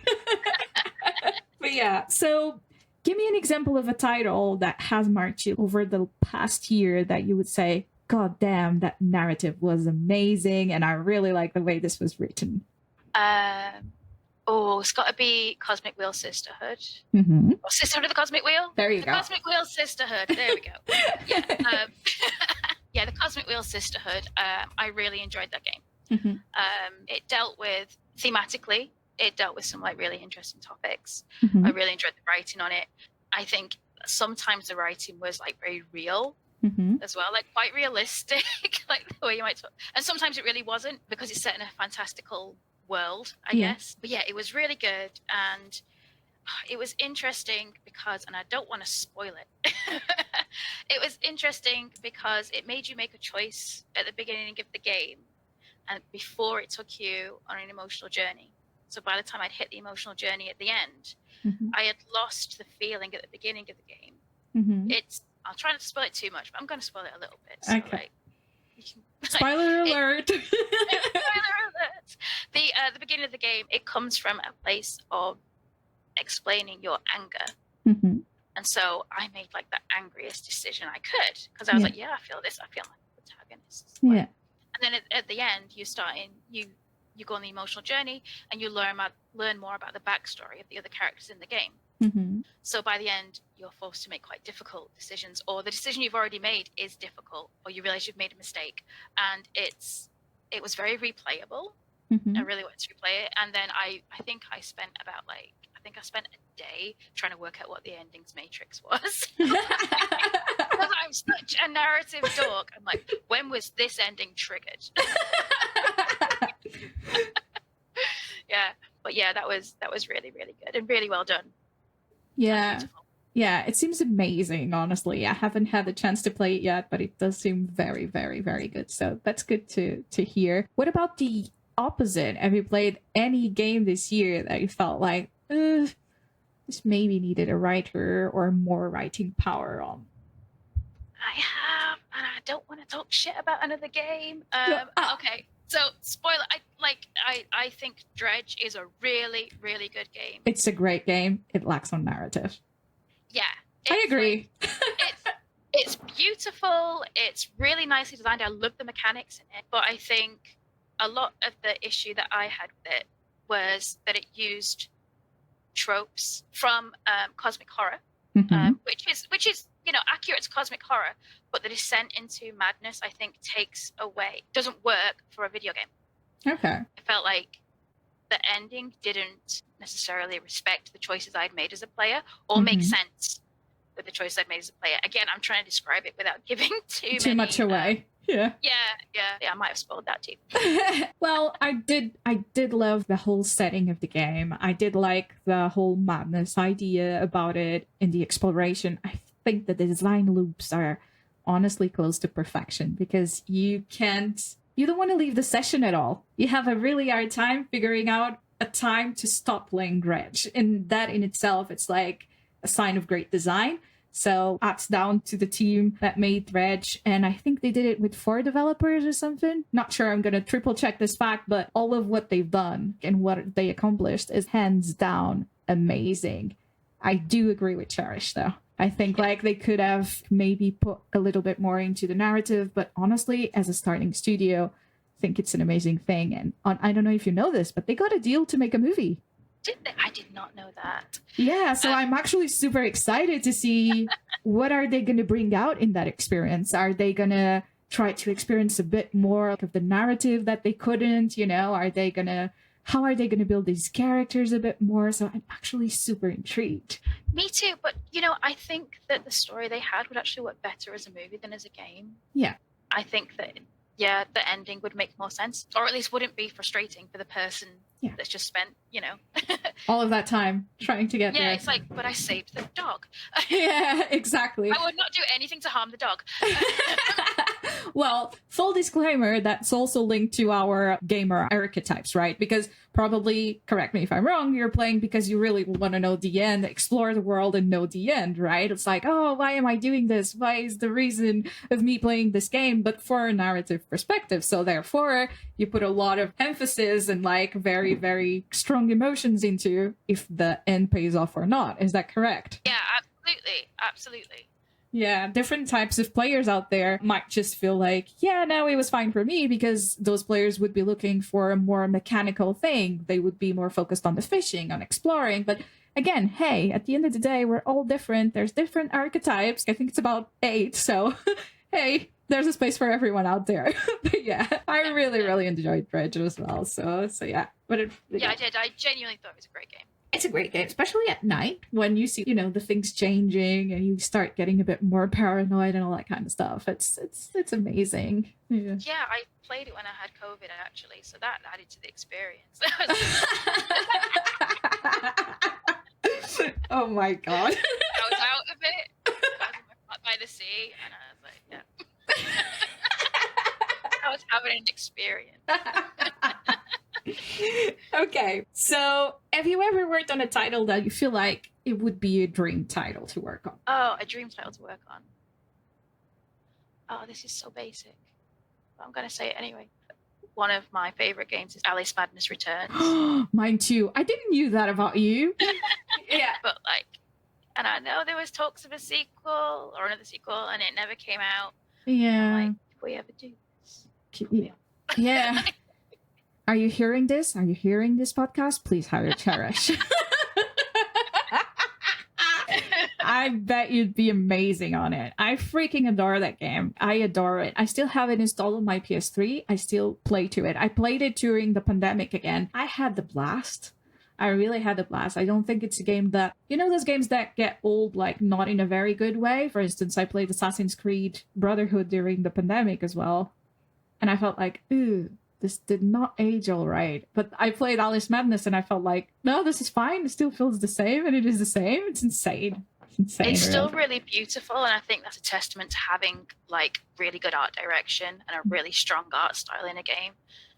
But yeah, so give me an example of a title that has marked you over the past year that you would say, God damn, that narrative was amazing and I really like the way this was written. It's got to be Cosmic Wheel Sisterhood. Or Sisterhood of the Cosmic Wheel? There you go. The Cosmic Wheel Sisterhood. There we go. Yeah. Yeah, the Cosmic Wheel Sisterhood. I really enjoyed that game. It dealt with, thematically, it dealt with some like really interesting topics. I really enjoyed the writing on it. I think sometimes the writing was like very real as well, like quite realistic, like the way you might talk. And sometimes it really wasn't because it's set in a fantastical world, I guess. But yeah, it was really good. And it was interesting because, and I don't want to spoil it. It was interesting because it made you make a choice at the beginning of the game, and before it took you on an emotional journey. So by the time I'd hit the emotional journey at the end, I had lost the feeling at the beginning of the game. I'll try not to spoil it too much, but I'm going to spoil it a little bit. So, Okay. like, you can, Spoiler alert! Spoiler alert! The beginning of the game, it comes from a place of explaining your anger. And so I made like the angriest decision I could, because I was like, I feel this. I feel like the protagonist. Yeah. And then at the end, you go on the emotional journey, and you learn more about the backstory of the other characters in the game. So by the end, you're forced to make quite difficult decisions, or the decision you've already made is difficult, or you realize you've made a mistake, and it was very replayable. I really wanted to replay it, and then I think I spent a day trying to work out what the ending's matrix was. Because I'm such a narrative dork. I'm like, when was this ending triggered? Yeah, but yeah, that was really, really good and really well done. Yeah. Yeah, it seems amazing, honestly. I haven't had the chance to play it yet, but it does seem very, very, very good. So that's good to hear. What about the opposite? Have you played any game this year that you felt like, this maybe needed a writer or more writing power on? I have, and I don't want to talk shit about another game. Okay, so spoiler. I think Dredge is a really, really good game. It's a great game. It lacks on narrative. Yeah, I agree. It's beautiful. It's really nicely designed. I love the mechanics in it, but I think a lot of the issue that I had with it was that it used tropes from cosmic horror, which is accurate to cosmic horror, but the descent into madness, I think, doesn't work for a video game. Okay. I felt like the ending didn't necessarily respect the choices I'd made as a player, or make sense with the choice I'd made as a player. Again, I'm trying to describe it without giving too much away. Yeah, I might have spoiled that too. Well, I did love the whole setting of the game. I did like the whole madness idea about it and the exploration. I think that the design loops are honestly close to perfection, because you don't want to leave the session at all. You have a really hard time figuring out a time to stop playing Dredge, and that in itself, it's like a sign of great design. So hats down to the team that made Dredge, and I think they did it with 4 developers or something. Not sure, I'm gonna triple check this fact, but all of what they've done and what they accomplished is hands down amazing. I do agree with Cherish though. I think like they could have maybe put a little bit more into the narrative, but honestly, as a starting studio, I think it's an amazing thing. And I don't know if you know this, but they got a deal to make a movie. Did they? I did not know that. Yeah, so I'm actually super excited to see what are they going to bring out in that experience. Are they going to try to experience a bit more of the narrative that they couldn't, how are they going to build these characters a bit more? So I'm actually super intrigued. Me too, but I think that the story they had would actually work better as a movie than as a game. Yeah. I think that the ending would make more sense, or at least wouldn't be frustrating for the person that's just spent, all of that time trying to get there. Yeah, it's like, but I saved the dog. Yeah, exactly. I would not do anything to harm the dog. Well, full disclaimer, that's also linked to our gamer archetypes, right? Because probably, correct me if I'm wrong, you're playing because you really want to know the end, explore the world and know the end, right? It's like, oh, why am I doing this? Why is the reason of me playing this game? But for a narrative perspective. So therefore, you put a lot of emphasis and like very, very strong emotions into if the end pays off or not. Is that correct? Yeah, absolutely. Yeah, different types of players out there might just feel like, yeah, no, it was fine for me, because those players would be looking for a more mechanical thing. They would be more focused on the fishing, on exploring. But again, hey, at the end of the day, we're all different. There's different archetypes. I think it's about 8. So, hey, there's a space for everyone out there. But yeah, I really, really enjoyed Dredge as well. So yeah. But I did. I genuinely thought it was a great game. It's a great game, especially at night when you see, the things changing and you start getting a bit more paranoid and all that kind of stuff. It's amazing. Yeah. Yeah, I played it when I had COVID actually, so that added to the experience. Oh my god. I was out of it. I was in my flat by the sea, and I was like, yeah. I was having an experience. Okay, so have you ever worked on a title that you feel like it would be a dream title to work on? Oh, a dream title to work on. Oh, this is so basic. But I'm going to say it anyway. One of my favorite games is Alice Madness Returns. Mine too. I didn't knew that about you. Yeah. But like, and I know there was talks of a sequel or another sequel, and it never came out. Yeah. I'm like, if we ever do this. Yeah. Are you hearing this? Are you hearing this podcast? Please hire Cherish. I bet you'd be amazing on it. I freaking adore that game. I adore it. I still have it installed on my PS3. I still play to it. I played it during the pandemic again. I had the blast. I really had a blast. I don't think it's a game that, you know, those games that get old, like not in a very good way. For instance, I played Assassin's Creed Brotherhood during the pandemic as well. And I felt like, ooh, this did not age all right. But I played Alice Madness and I felt like, no, this is fine. It still feels the same, and it is the same. It's insane. It's insane. It's still really beautiful, and I think that's a testament to having like really good art direction and a really strong art style in a game.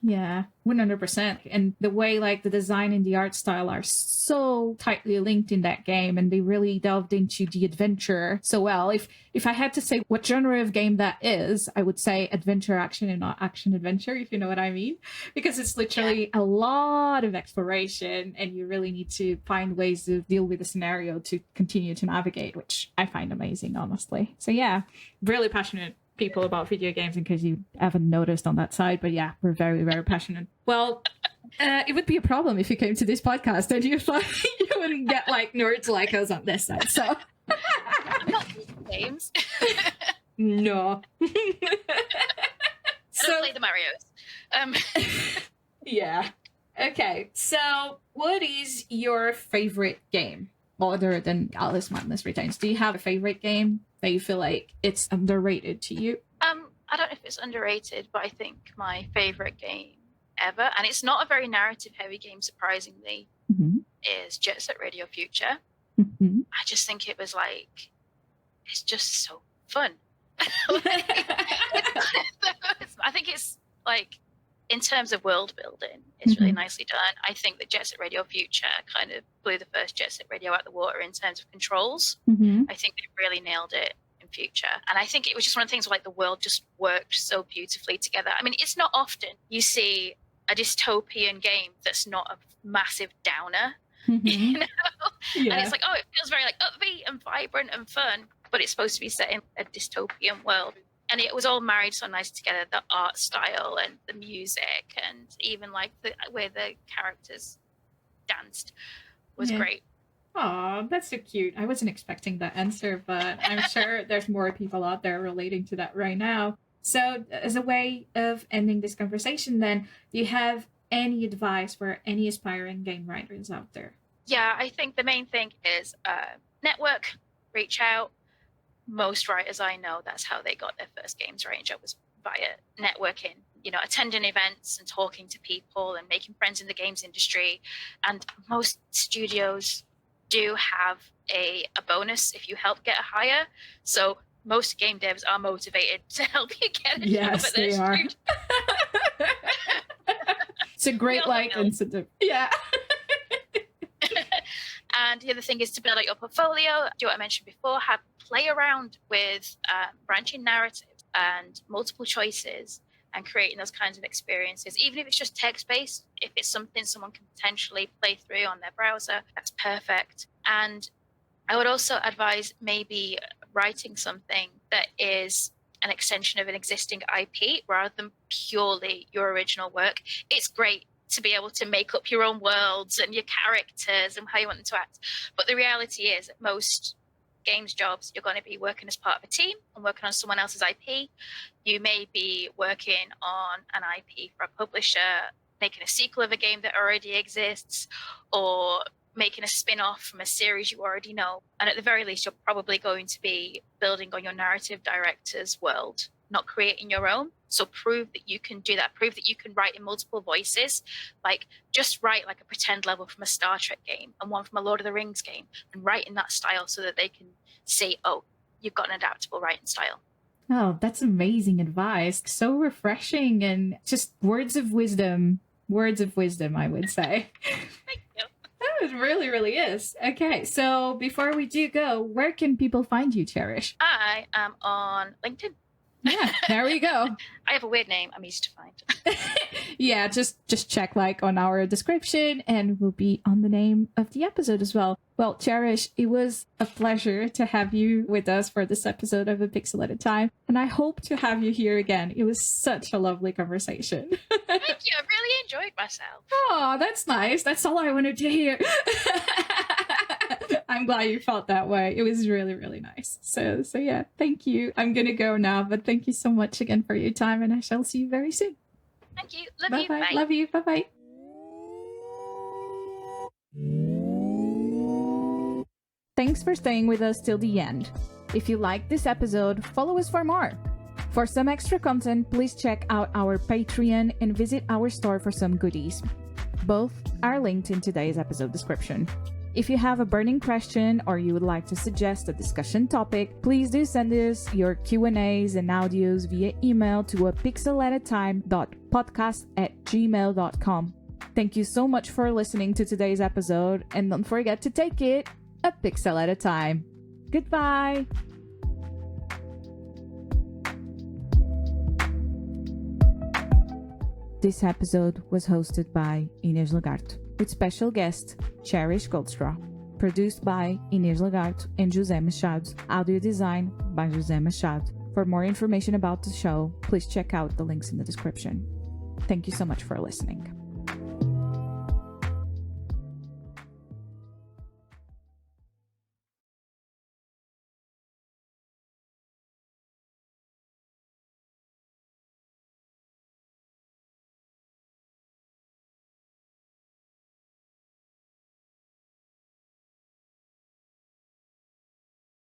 Yeah, 100%. And the way like the design and the art style are so tightly linked in that game, and they really delved into the adventure so well. If I had to say what genre of game that is, I would say adventure action and not action adventure, if you know what I mean. Because it's literally a lot of exploration, and you really need to find ways to deal with the scenario to continue to navigate, which I find amazing, honestly. So yeah, really passionate people about video games, in case you haven't noticed on that side. But yeah, we're very, very passionate. Well, it would be a problem if you came to this podcast and you thought you wouldn't get like nerds like us on this side. So I'm not games. No. I don't play the Marios. Yeah. Okay. So what is your favorite game other than Alice Madness Returns? Do you have a favorite game that you feel like it's underrated to you? I don't know if it's underrated, but I think my favorite game ever, and it's not a very narrative heavy game, surprisingly, is Jet Set Radio Future. I just think it was like, it's just so fun. I think it's like, in terms of world building, it's really nicely done. I think that Jet Set Radio Future kind of blew the first Jet Set Radio out of the water in terms of controls. I think they really nailed it in Future. And I think it was just one of the things where like the world just worked so beautifully together. I mean, it's not often you see a dystopian game that's not a massive downer, you know? Yeah. And it's like, oh, it feels very like upbeat and vibrant and fun, but it's supposed to be set in a dystopian world. And it was all married so nice together, the art style and the music, and even like the way the characters danced was great. Oh, that's so cute. I wasn't expecting that answer, but I'm sure there's more people out there relating to that right now. So as a way of ending this conversation then, do you have any advice for any aspiring game writers out there? Yeah, I think the main thing is network, reach out. Most writers I know, that's how they got their first games range up, was via networking, you know, attending events and talking to people and making friends in the games industry. And most studios do have a bonus if you help get a hire. So most game devs are motivated to help you get a job at their studio. It's a great like incentive. Yeah. And the other thing is to build out your portfolio. Do what I mentioned before, play around with branching narratives and multiple choices and creating those kinds of experiences. Even if it's just text-based, if it's something someone can potentially play through on their browser, that's perfect. And I would also advise maybe writing something that is an extension of an existing IP rather than purely your original work. It's great to be able to make up your own worlds and your characters and how you want them to act. But the reality is that most games jobs, you're going to be working as part of a team and working on someone else's IP. You may be working on an IP for a publisher, making a sequel of a game that already exists, or making a spin-off from a series you already know. And at the very least, you're probably going to be building on your narrative director's world not creating your own. So prove that you can do that. Prove that you can write in multiple voices. Like, just write like a pretend level from a Star Trek game and one from a Lord of the Rings game, and write in that style so that they can see, oh, you've got an adaptable writing style. Oh, that's amazing advice. So refreshing and just words of wisdom. Words of wisdom, I would say. Thank you. It really, really is. Okay, so before we do go, where can people find you, Cherish? I am on LinkedIn. Yeah, there we go. I have a weird name. I'm easy to find. Yeah, just check like on our description and we'll be on the name of the episode as well. Well, Cherish, it was a pleasure to have you with us for this episode of A Pixel at a Time, and I hope to have you here again. It was such a lovely conversation. Thank you. I really enjoyed myself. Oh, that's nice. That's all I wanted to hear. I'm glad you felt that way. It was really, really nice. So yeah, thank you. I'm going to go now, but thank you so much again for your time, and I shall see you very soon. Thank you. Love Bye you. bye. Bye. Love you. Bye bye. Thanks for staying with us till the end. If you liked this episode, follow us for more. For some extra content, please check out our Patreon and visit our store for some goodies. Both are linked in today's episode description. If you have a burning question or you would like to suggest a discussion topic, please do send us your Q&As and audios via email to apixelatatime.podcast@gmail.com. Thank you so much for listening to today's episode, and don't forget to take it a pixel at a time. Goodbye! This episode was hosted by Inês Lagarto, with special guest Cherish Goldstraw. Produced by Inês Lagarto and José Machado. Audio design by José Machado. For more information about the show, please check out the links in the description. Thank you so much for listening.